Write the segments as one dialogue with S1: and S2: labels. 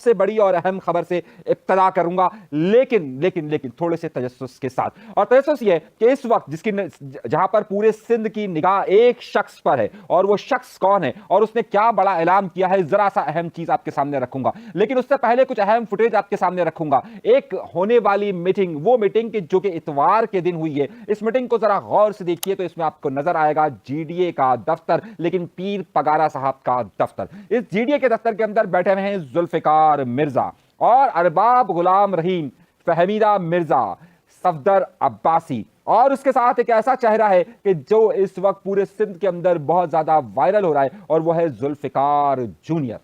S1: सबसे बड़ी और अहम खबर से इब्तदा करूंगा, लेकिन थोड़े से तजस्सुस के साथ। और तजस्सुस ये कि इस वक्त जहां पर पूरे सिंध की निगाह एक शख्स पर है, और वो शख्स कौन है और उसने क्या बड़ा ऐलान किया है, जरा सा अहम चीज आपके सामने रखूंगा। लेकिन उससे पहले कुछ अहम फुटेज आपके सामने रखूंगा। एक होने वाली मीटिंग, वो मीटिंग की जो कि इतवार के दिन हुई है, इस मीटिंग को जरा गौर से देखिए तो इसमें आपको नजर आएगा जीडीए का दफ्तर, लेकिन पीर पगारा साहब का दफ्तर। इस जीडीए के दफ्तर के अंदर बैठे हुए हैं जुल्फिकार मिर्जा और अरबाब गुलाम रहीम, फहमीदा मिर्जा, सफदर अब्बासी, और उसके साथ एक ऐसा चेहरा है कि जो इस वक्त पूरे सिंध के अंदर बहुत ज्यादा वायरल हो रहा है, और वो है जुल्फिकार जूनियर।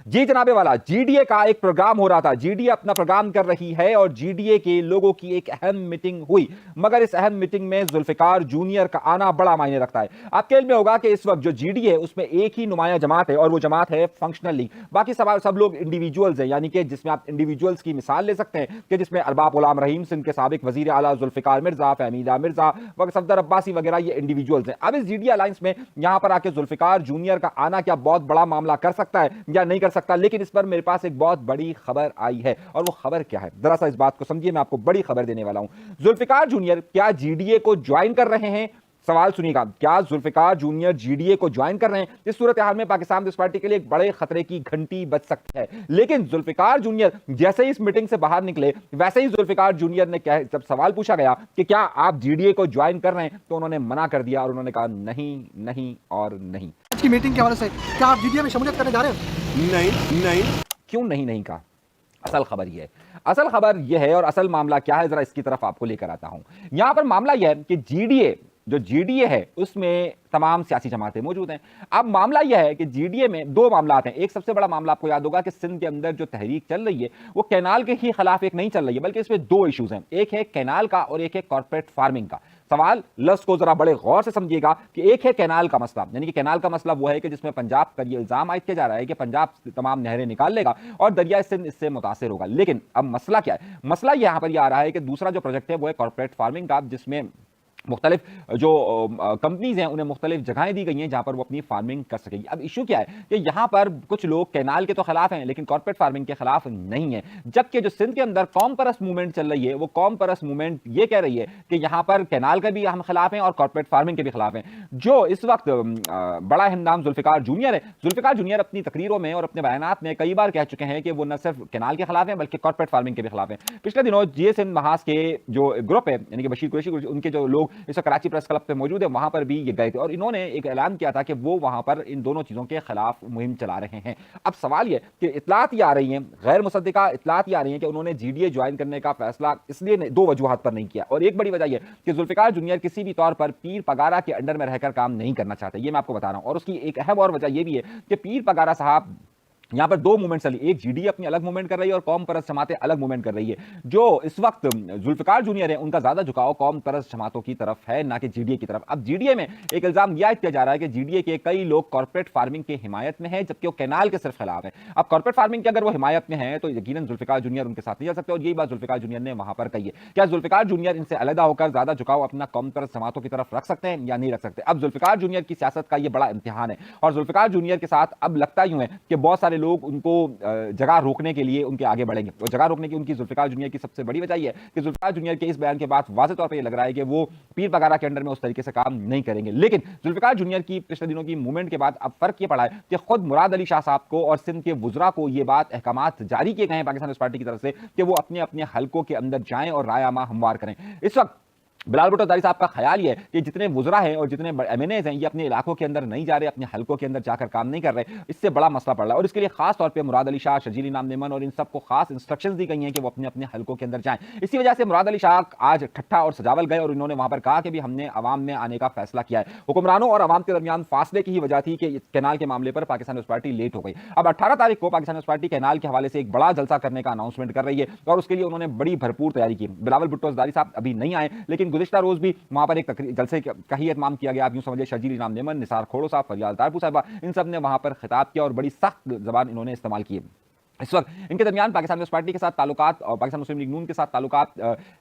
S1: जी जनाबे वाला, जीडीए का एक प्रोग्राम हो रहा था, जीडीए अपना प्रोग्राम कर रही है और जीडीए के लोगों की एक अहम मीटिंग हुई, मगर इस अहम मीटिंग में जुल्फिकार जूनियर का आना बड़ा मायने रखता है। आपके इल्म में होगा कि इस वक्त जो जीडीए है उसमें एक ही नुमाया जमात है, और वो जमात है फंक्शनल लीग। बाकी सब लोग इंडिविजुअल्स हैं, यानी कि जिसमें आप इंडिविजुअल्स की मिसाल ले सकते हैं कि जिसमें अरबाब गुलाम रहीम, सिंध के साबिक वजीर आला जुल्फिकार मिर्जा, फहमीदा मिर्जा, सफदर अब्बासी वगैरह, ये इंडिविजुअल्स हैं। अब इस जीडीए अलायंस में यहां पर आके जुल्फिकार जूनियर का आना क्या बहुत बड़ा मामला कर सकता है या नहीं कर सकता, लेकिन इस पर मेरे पास एक बहुत बड़ी खबर आई है। और वो खबर क्या है, जरा सा इस बात को समझिए, मैं आपको बड़ी खबर देने वाला हूं। जुल्फिकार जूनियर क्या जीडीए को ज्वाइन कर रहे हैं? सवाल सुनिएगा, क्या जुल्फिकार जूनियर जीडीए को ज्वाइन कर रहे हैं? इस सूरत हाल में पाकिस्तान पीपल्स पार्टी के लिए एक बड़े खतरे की घंटी बज सकती है। लेकिन जुल्फिकार जूनियर जैसे ही इस मीटिंग से बाहर निकले, वैसे ही जुल्फिकार जूनियर ने जब सवाल पूछा गया कि क्या आप जीडीए को ज्वाइन कर रहे हैं, तो उन्होंने मना कर दिया और उन्होंने कहा नहीं, नहीं और नहीं।
S2: आज की मीटिंग के हवाले से क्या आप जीडीए में शमूलियत करने जा रहे हो?
S1: नहीं। क्यों नहीं कहा? असल खबर यह है, असल खबर यह है, और असल मामला क्या है, जरा इसकी तरफ आपको लेकर आता हूं। यहां पर मामला यह है कि जीडीए है उसमें तमाम सियासी जमातें मौजूद हैं। अब मामला यह है कि जीडीए में दो मामला हैं। एक सबसे बड़ा मामला आपको याद होगा कि सिंध के अंदर जो तहरीक चल रही है वो कैनाल के ही खिलाफ एक नहीं चल रही है, बल्कि इसमें दो इश्यूज हैं। एक है कैनाल का और एक है कॉर्पोरेट फार्मिंग का। सवाल लफ्ज को जरा बड़े गौर से समझिएगा कि एक है कैनाल का मसला, यानी कि कैनाल का मसला वो है कि जिसमें पंजाब का ये इल्जाम आयद किया जा रहा है कि पंजाब तमाम नहरें निकाल लेगा और दरिया सिंध इससे मुतासिर होगा। लेकिन अब मसला क्या है? मसला यहां पर यह आ रहा है कि दूसरा जो प्रोजेक्ट है वो है कॉर्पोरेट फार्मिंग का, जिसमें मुख्तलिफ जो कंपनीज हैं उन्हें मुख्तलिफ जगहें दी गई हैं जहां पर वो अपनी फार्मिंग कर सकेगी। अब इशू क्या है कि यहां पर कुछ लोग कैनाल के तो खिलाफ हैं लेकिन कॉर्पोरेट फार्मिंग के खिलाफ नहीं है, जबकि जो सिंध के अंदर कौम परस्त मूवमेंट चल रही है वो कौम परस्त मूवमेंट ये कह रही है कि यहां पर कैनाल के भी हम खिलाफ हैं और कॉर्पोरेट फार्मिंग के भी खिलाफ हैं। जो इस वक्त बड़ा अहम नाम जुल्फिकार जूनियर है, जुल्फिकार जूनियर अपनी तकरीरों में और अपने बयानात में कई बार कह चुके हैं कि वो न सिर्फ कैनाल के खिलाफ हैं बल्कि कॉर्पोरेट फार्मिंग के भी खिलाफ हैं। पिछले दिनों जीए सिंध महाज के जो ग्रुप है, यानी कि बशीर कुरैशी, उनके जो लोग इस वक्त कराची प्रेस क्लब पे मौजूद है, वहां पर भी ये गए थे और इन्होंने एक ऐलान किया था कि वो वहां पर इन दोनों चीजों के खिलाफ मुहिम चला रहे हैं। अब सवाल ये कि इतलात ये आ रही हैं, गैर मुसद्दिका इतलात ये आ रही हैं कि उन्होंने जीडीए ज्वाइन करने का फैसला इसलिए दो वजूहात पर नहीं किया, और एक बड़ी वजह यह कि जुल्फिकार जूनियर किसी भी तौर पर पीर पगारा के अंडर में रहकर काम नहीं करना चाहते, ये मैं आपको बता रहा हूं। और उसकी एक अहम और वजह यह भी है कि पीर पगारा साहब यहां पर दो मूवमेंट चली, एक जीडीए अपनी अलग मूवमेंट कर रही है और कौम परस्त जमातें अलग मूवमेंट कर रही है। जो इस वक्त जुल्फिकार जूनियर है उनका ज्यादा झुकाव कौम परस्त जमातों की तरफ है, ना कि जीडीए की तरफ। अब जीडीए में एक इल्जाम यह किया जा रहा है कि जीडीए के कई लोग कॉर्पोरेट फार्मिंग की हिमायत में है, जबकि वो कैनाल के सिर्फ खिलाफ है। अब कॉर्पोरेट फार्मिंग की अगर वो हिमायत में है तो यकीनन जुल्फिकार जूनियर उनके साथ नहीं जा सकते, और यही बात जुल्फिकार जूनियर ने वहां पर कही है। क्या जुल्फिकार जूनियर इनसे अलग होकर ज्यादा झुकाव अपना कौम परस्त जमातों की तरफ रख सकते हैं या नहीं रख सकते? अब जुल्फिकार जूनियर की सियासत का यह बड़ा इम्तिहान है, और जुल्फिकार जूनियर के साथ अब लगता यूं है कि बहुत सारे लोग उनको जगह रोकने के लिए उनके आगे बढ़ेंगे। और जगह रोकने की उनकी जुल्फिकार जूनियर की सबसे बड़ी वजह यह है कि जुल्फिकार जूनियर के इस बयान के बाद वाज़ेह तौर पर यह लग रहा है कि वो पीर पगारा के अंडर में उस तरीके से काम नहीं करेंगे। लेकिन जुल्फिकार जूनियर की पिछले दिनों की मूवमेंट के बाद अब फर्क यह पड़ा है कि खुद मुराद अली शाह साहब को और सिंध के वुज़रा को यह बात अहकामात जारी किए गए हैं पाकिस्तान पीपल्स पार्टी की तरफ से कि वो अपने अपने हलकों के अंदर जाएं और राय आमा हमवार करें। इस वक्त बिलावल भुट्टो ज़रदारी साहब का ख्याल ये है कि जितने वुज़रा हैं और जितने एमएनएज़ हैं ये अपने इलाकों के अंदर नहीं जा रहे, अपने हलकों के अंदर जाकर काम नहीं कर रहे, इससे बड़ा मसला पड़ रहा है। और इसके लिए खास तौर पे मुराद अली शाह, शर्जील इनाम नेमन और इन सबको खास इंस्ट्रक्शंस दी गई हैं कि वो अपने अपने हलकों के अंदर जाएं। इसी वजह से मुराद अली शाह आज ठट्ठा और सजावल गए और इन्होंने वहां पर कहा कि भी हमने अवाम में आने का फैसला किया है। हुक्मरानों और अवाम के दरमियान फासले की ही वजह थी कि कैनाल के मामले पर पाकिस्तान पीपल्स पार्टी लेट हो गई। अब 18 तारीख को पाकिस्तान पीपल्स पार्टी कैनाल के हवाले से एक बड़ा जलसा करने का अनाउंसमेंट कर रही है और उसके लिए उन्होंने बड़ी भरपूर तैयारी की। बिलावल भुट्टो ज़रदारी साहब अभी नहीं आए, लेकिन गुज़िश्ता रोज भी वहां पर एक जलसे का ही एहतमाम किया गया। आप यूं समझिए शर्जील इनाम नेमन, निसार खोड़ो साहब, फरियाल तारपू साहबा, इन सब ने वहां पर खिताब किया और बड़ी सख्त जबान इन्होंने इस्तेमाल की। इस वक्त इनके दरमियान पाकिस्तान पीपल्स पार्टी के साथ ताल्लुकात और पाकिस्तान मुस्लिम लीग नून के साथ ताल्लुकात,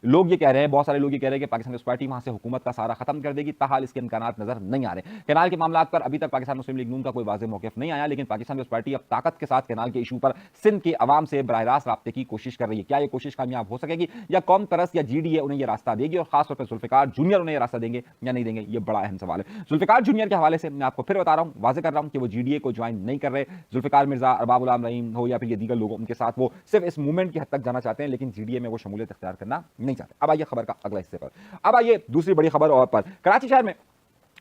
S1: लोग ये कह रहे हैं, बहुत सारे लोग ये कह रहे हैं कि पाकिस्तान पीपल्स पार्टी वहां से हुकूमत का सारा खत्म कर देगी। ताहाल इसके इम्कानात नजर नहीं आ रहे। कैनाल के मामला पर अभी तक पाकिस्तान मुस्लिम लीग नून का कोई वाज़ेह मौक़िफ़ नहीं आया, लेकिन पाकिस्तान पीपल्स पार्टी अब ताकत के साथ कैनाल के इशू पर सिंध के अवाम से बराह रास्त राब्ते की कोशिश कर रही है। क्या ये कोशिश कामयाब हो सकेगी, या कौम परस्त या GDA उन्हें यह रास्ता देगी, और खासतौर पर जुल्फिकार जूनियर उन्हें यह रास्ता देंगे या नहीं देंगे, ये बड़ा अहम सवाल है। जुल्फिकार जूनियर के हवाले से मैं आपको फिर बता रहा हूं, वाज़ेह कर रहा हूं कि वो GDA को ज्वाइन नहीं कर रहे। जुल्फिकार मिर्जा, अरबाब गुलाम रहीम हो या फिर ये दीगर लोग, उनके साथ वो सिर्फ इस मूवमेंट की हद तक जाना चाहते हैं, लेकिन GDA में वो शमूलियत इख्तियार करना नहीं चाहते। अब आइए खबर का अगला हिस्से पर। अब आइए दूसरी बड़ी खबर और पर। कराची शहर में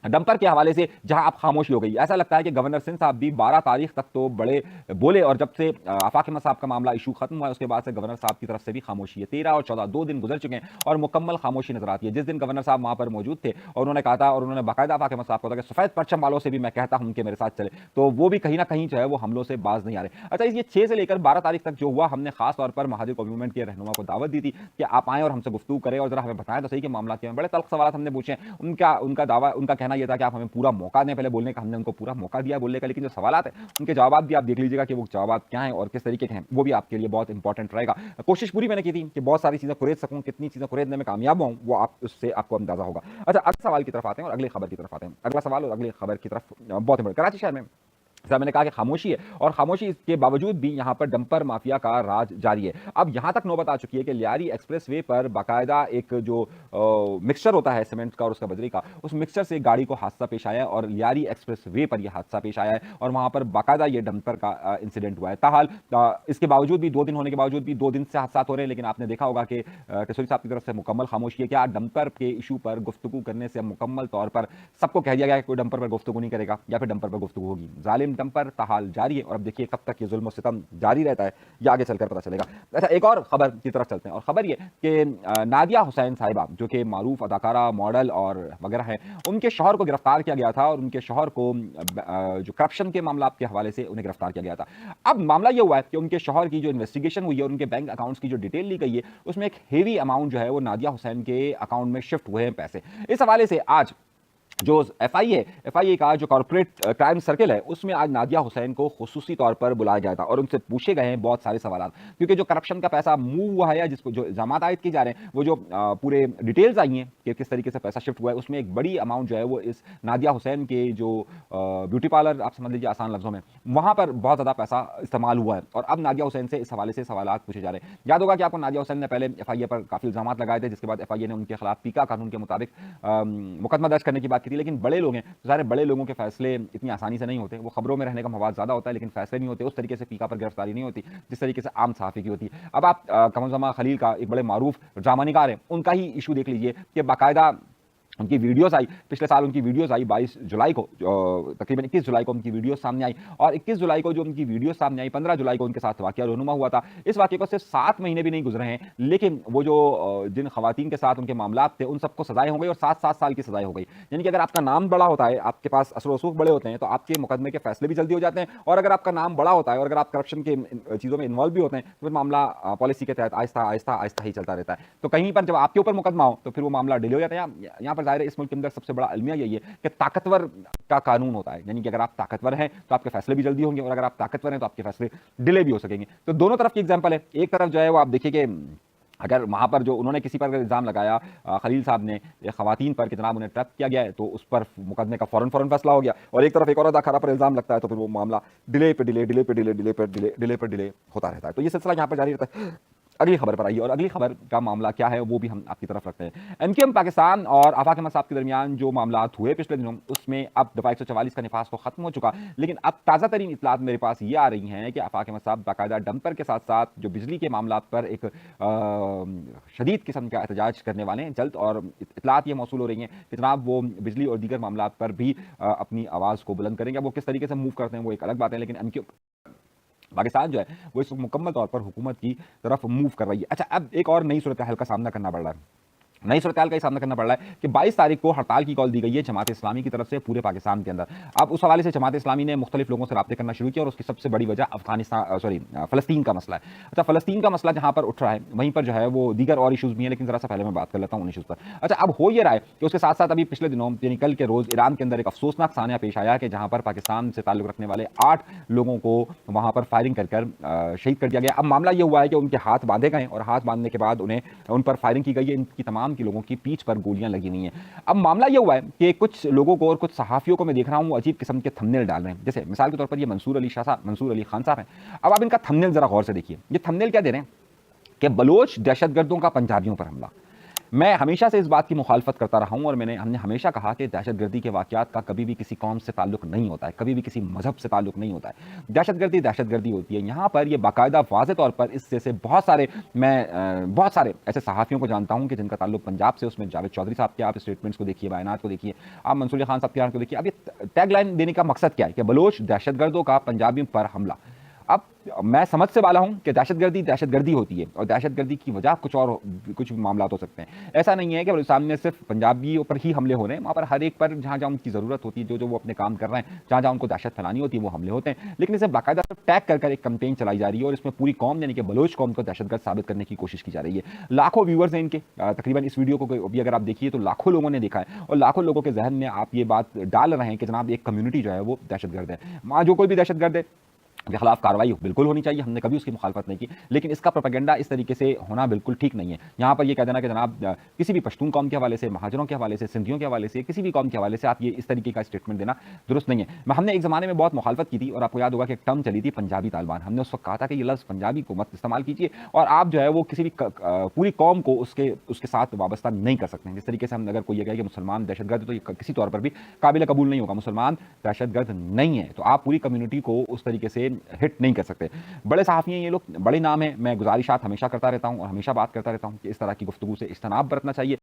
S1: डंपर के हवाले से जहां अब खामोशी हो गई, ऐसा लगता है कि गवर्नर सिंध साहब भी 12 तारीख तक तो बड़े बोले, और जब से आफाक अहमद साहब का मामला इशू खत्म हुआ है उसके बाद से गवर्नर साहब की तरफ से भी खामोशी है। 13 और 14 2 दिन गुजर चुके हैं और मुकम्मल खामोशी नजर आती है। जिस दिन गवर्नर साहब वहां पर मौजूद थे और उन्होंने कहा था, और उन्होंने बाकायदा आफाक अहमद साहब को कहा कि सफेद परचम वालों से भी मैं कहता हूं कि मेरे साथ चले, तो वो भी कहीं ना कहीं जो है वो हमलों से बाज नहीं आ रहे। अच्छा, ये 6 से लेकर 12 तारीख तक जो हुआ, हमने खास तौर पर महाजिर कौमी मूवमेंट के रहनुमा को दावत दी थी कि आप आएँ और हमसे गुफ्तगू करें और जरा हमें बताएं तो सही कि मामला क्या है। बड़े तल्ख सवाल हमने पूछे। उनका दावा, उनका कहना यह था कि आप हमें पूरा मौका दें पहले बोलने का। हमने उनको पूरा मौका दिया बोलने का, लेकिन जो सवाल है उनके जवाब भी आप देख लीजिएगा कि वो जवाब क्या हैं और किस तरीके के हैं, वो भी आपके लिए बहुत इंपॉर्टेंट रहेगा। कोशिश पूरी मैंने की थी कि बहुत सारी चीजें खुरेद सकूं, कितनी चीजें खुरेदने में कामयाब हूं वो आप उससे आपको अंदाजा होगा। अच्छा, अगले सवाल की तरफ आते हैं और अगली खबर की तरफ आते हैं। अगला सवाल और अगली खबर की तरफ बहुत इंपॉर्टेंट। कराची शहर में जैसा मैंने कहा कि खामोशी है, और खामोशी के बावजूद भी यहां पर डंपर माफिया का राज जारी है। अब यहां तक नौबत आ चुकी है कि लियारी एक्सप्रेसवे पर बाकायदा एक जो मिक्सचर होता है सीमेंट का और उसका बजरी का, उस मिक्सचर से गाड़ी को हादसा पेश आया है और लियारी एक्सप्रेसवे पर यह हादसा पेश आया है और वहां पर बाकायदा ये डंपर का इंसिडेंट हुआ है। ताहाल इसके बावजूद भी 2 दिन होने के बावजूद भी 2 दिन से हादसा हो रहे हैं, लेकिन आपने देखा होगा कि किशोरी साहब की तरफ से मुकम्मल खामोशी है। क्या डंपर के इशू पर गुफ्तगू करने से मुकम्मल तौर पर सबको कह दिया गया कि कोई डंपर पर गुफ्तगू नहीं करेगा या फिर डंपर पर गुफ्तगू होगी। जालिम डंपर ताहाल जारी है, और अब देखिए कब तक ये जुल्म सितम जारी रहता है, ये आगे चलकर पता चलेगा। अच्छा, एक और खबर की तरफ चलते हैं, और खबर ये कि नादिया हुसैन साहिबा जो कि मारूफ अदाकारा, मॉडल और वगैरह हैं, उनके शौहर को गिरफ्तार किया गया था और उनके शौहर को जो करप्शन के मामला के हवाले से उन्हें गिरफ्तार किया गया था। अब मामला ये हुआ है कि उनके शौहर की जो इन्वेस्टिगेशन हुई है और उनके बैंक अकाउंट्स की जो डिटेल ली गई है, उसमें एक हेवी अमाउंट जो है वो नादिया हुसैन के अकाउंट में शिफ्ट हुए हैं पैसे। इस हवाले से आज जो FIA का जो कॉर्पोरेट क्राइम सर्किल है, उसमें आज नादिया हुसैन को खुसूसी तौर पर बुलाया गया था और उनसे पूछे गए हैं बहुत सारे सवाल, क्योंकि जो करप्शन का पैसा मूव हुआ है या जिसको जो इल्जामात आयद किए जा रहे हैं, वो जो पूरे डिटेल्स आई हैं कि किस तरीके से पैसा शिफ्ट हुआ है, उसमें एक बड़ी अमाउंट जो है वो इस नादिया हुसैन के जो ब्यूटी पार्लर, आप समझ लीजिए आसान लफ्जों में, वहां पर बहुत ज़्यादा पैसा इस्तेमाल हुआ है। और अब नादिया हुसैन से इस हवाले से सवाल पूछे जा रहे हैं। याद होगा कि आपको नादिया हुसैन ने पहले FIA पर काफ़ी इल्जामात लगाए थे, जिसके बाद FIA ने उनके खिलाफ पीका कानून के मुताबिक मुकदमा दर्ज करने की बात की थी। लेकिन बड़े लोग हैं, सारे बड़े लोगों के फैसले इतनी आसानी से नहीं होते। वो खबरों में रहने का मवाद ज़्यादा होता है, लेकिन फैसले नहीं होते। उस तरीके से पीका पर गिरफ्तारी नहीं होती जिस तरीके से आम सहाफ़ी की होती है। अब आप कमर जमा खलील का एक बड़े मारूफ ड्रामा निगार है, उनका ही इशू देख लीजिए कि बाकायदा उनकी वीडियोस आई, पिछले साल उनकी वीडियोस आई 22 जुलाई को, तकरीबन 21 जुलाई को उनकी वीडियो सामने आई, और 21 जुलाई को जो उनकी वीडियो सामने आई, 15 जुलाई को उनके साथ वाकया रहनुमा हुआ था। इस वाकये को सिर्फ 7 महीने भी नहीं गुजरे हैं, लेकिन वो जो जिन खवातीन के साथ उनके मामला थे उन सबको सजाएं हो गई और 7-7 साल की सजाएं हो गई। यानी कि अगर आपका नाम बड़ा होता है, आपके पास असर वसूख बड़े होते हैं, तो आपके मुकदमे के फैसले भी जल्दी हो जाते हैं, और अगर आपका नाम बड़ा होता है और अगर आप करप्शन के चीज़ों में इन्वॉल्व भी होते हैं, तो फिर मामला पॉलिसी के तहत आहिस्ता आहिस्ता आहिस्ता ही चलता रहता है। तो कहीं पर जब आपके ऊपर मुकदमा हो तो फिर वो मामला डिले हो जाता है। यहाँ पर जाहिर है इस मुल्क के अंदर सबसे बड़ा अलमिया यही है कि ताकतवर का कानून होता है, यानी कि अगर आप ताकतवर हैं तो आपके फैसले भी जल्दी होंगे, और अगर आप ताकतवर हैं तो आपके फैसले डिले भी हो सकेंगे। तो दोनों तरफ की एग्जांपल है। एक तरफ जो है वो आप देखिए कि अगर वहां पर जो उन्होंने किसी पर इल्जाम लगाया खलील साहब ने या खवातीन पर कि जनाब उन्हें ट्रैप किया गया है, तो उस पर मुकदमे का फौरन फैसला हो गया, और एक तरफ एक और अदाकारा पर इल्जाम लगता है तो फिर वो मामला डिले पे डिले होता रहता है। तो ये सिलसिला यहाँ पर जारी रहता है। अगली खबर पर आइए, और अगली खबर का मामला क्या है वो भी हम आपकी तरफ रखते हैं। MKM पाकिस्तान और आफाक अहमद साहब के दरमियान जो मामला हुए पिछले दिनों, उसमें अब दफा 144 का निफास तो खत्म हो चुका, लेकिन अब ताज़ा तरीन इतलात मेरे पास ये आ रही हैं कि आफाक अहमद साहब बाकायदा डंपर के साथ साथ जो बिजली के मामला पर एक शदीद किस्म का एहतजाज करने वाले हैं जल्द, और इतलात ये मौसूल हो रही हैं कि जनाब वो बिजली और दीगर मामला पर भी अपनी आवाज़ को बुलंद करेंगे। वो किस तरीके से मूव करते हैं वो एक अलग बात है, लेकिन MKM पाकिस्तान जो है वो इस मुकम्मल तौर पर हुकूमत की तरफ मूव कर रही है। अच्छा, अब एक और नई सूरत हाल का सामना करना पड़ रहा है। नई सूरत का ही सामना करना पड़ रहा है कि 22 तारीख को हड़ताल की कॉल दी गई है जमात इस्लामी की तरफ से पूरे पाकिस्तान के अंदर। अब उस हवाले से जमात इस्लामी ने मुख्तलिफ लोगों से राब्ते करना शुरू किया और उसकी सबसे बड़ी वजह फ़लस्तीन का मसला है। अच्छा, फ़लस्तीन का मसला जहां पर उठ रहा है वहीं पर जो है वो दीगर और इशूज़ भी हैं, लेकिन ज़रा सा पहले मैं बात कर लेता हूं उन इशूज़ पर। अच्छा, अब हो ये रहा है कि उसके साथ साथ अभी पिछले दिनों यानी कल के रोज़ ईरान के अंदर एक अफसोसनाक सान्या पेश आया कि जहां पर पाकिस्तान से ताल्लुक़ रखने वाले 8 लोगों को वहां पर फायरिंग कर शहीद कर दिया गया। अब मामला ये हुआ है कि उनके हाथ बांधे गए और हाथ बांधने के बाद उन्हें उन पर फायरिंग की गई है। इनकी तमाम की लोगों की पीठ पर गोलियां लगी हुई हैं। अब मामला ये हुआ है कि कुछ लोगों को और कुछ सहाफ़ियों को मैं देख रहा हूं अजीब किस्म के थंबनेल डाल रहे हैं। जैसे मिसाल के तौर पर ये मंसूर अली खान साहब हैं। अब आप इनका थंबनेल जरा गौर से देखिए। ये थंबनेल क्या दे रहे हैं कि बलोच दहशतगर्दों का पंजाबियों पर हमला। मैं हमेशा से इस बात की मुखालफत करता रहा हूं और हमने हमेशा कहा कि दहशतगर्दी के वाक़यात का कभी भी किसी कौम से ताल्लुक नहीं होता है, कभी भी किसी मजहब से ताल्लुक नहीं होता है। दहशतगर्दी होती है। यहाँ पर यह बाकायदा वाज़े तौर पर इससे से बहुत सारे ऐसे सहाफ़ियों को जानता हूँ कि जिनका ताल्लुक पंजाब से, उसमें जावेद चौधरी साहब के आप स्टेटमेंट्स को देखिए, बयानात को देखिए, आप मंसूर खान साहब के बयान को देखिए। अब ये टैगलाइन देने का मकसद क्या है कि बलोच दहशतगर्दों का पंजाबियों पर हमला। अब मैं समझ से वाला हूं कि दहशतगर्दी होती है और दहशतगर्दी की वजह कुछ मामला हो सकते हैं। ऐसा नहीं है कि सामने सिर्फ पंजाबियों पर ही हमले हो रहे हैं, वहां पर हर एक पर जहां जहां उनकी जरूरत होती है, जो वो अपने काम कर रहे हैं, जहां जहां उनको दहशत फैलानी होती है, वो हमले होते हैं। लेकिन इसे बाकायदा टैग कर एक कंपेन चलाई जा रही है और इसमें पूरी कौम यानी कि बलोच कौम को दहशतगर्द साबित करने की कोशिश की जा रही है। लाखों व्यूअर्स हैं इनके, तकरीबन इस वीडियो को भी अगर आप देखिए तो लाखों लोगों ने देखा है और लाखों लोगों के जहन में आप ये बात डाल रहे हैं कि जनाब एक कम्युनिटी जो है वो दहशतगर्द है। वहां जो कोई भी दहशतगर्द है के खिलाफ कार्रवाई बिल्कुल होनी चाहिए, हमने कभी उसकी मुखालफत नहीं की, लेकिन इसका प्रोपेगेंडा इस तरीके से होना बिल्कुल ठीक नहीं है। यहाँ पर ये कह देना कि जनाब किसी भी पश्तून कौम के हवाले से, महाजरों के हवाले से, सिंधियों के हवाले से, किसी भी कौम के हवाले से आप ये इस तरीके का स्टेटमेंट देना दुरुस्त नहीं है। हमने एक ज़माने में बहुत मुखालफत की थी और आपको याद होगा कि एक टर्म चली थी पंजाबी तालिबान। हमने उस वक्त कहा था कि ये लफ्ज़ पंजाबी को मत इस्तेमाल कीजिए और आप जो है वो किसी भी पूरी कौम को उसके साथ वाबस्ता नहीं कर सकते हैं। जिस तरीके से हम अगर कोई ये कहे कि मुसलमान दहशतगर्द, तो ये किसी तौर पर भी काबिल कबूल नहीं होगा। मुसलमान दहशतगर्द नहीं है, तो आप पूरी कम्युनिटी को उस तरीके से हिट नहीं कर सकते। बड़े सहाफ़ी हैं ये लोग, बड़े नाम हैं। मैं गुजारिशात हमेशा करता रहता हूं और हमेशा बात करता रहता हूं कि इस तरह की गुफ्तगू से इज्तनाब बरतना चाहिए।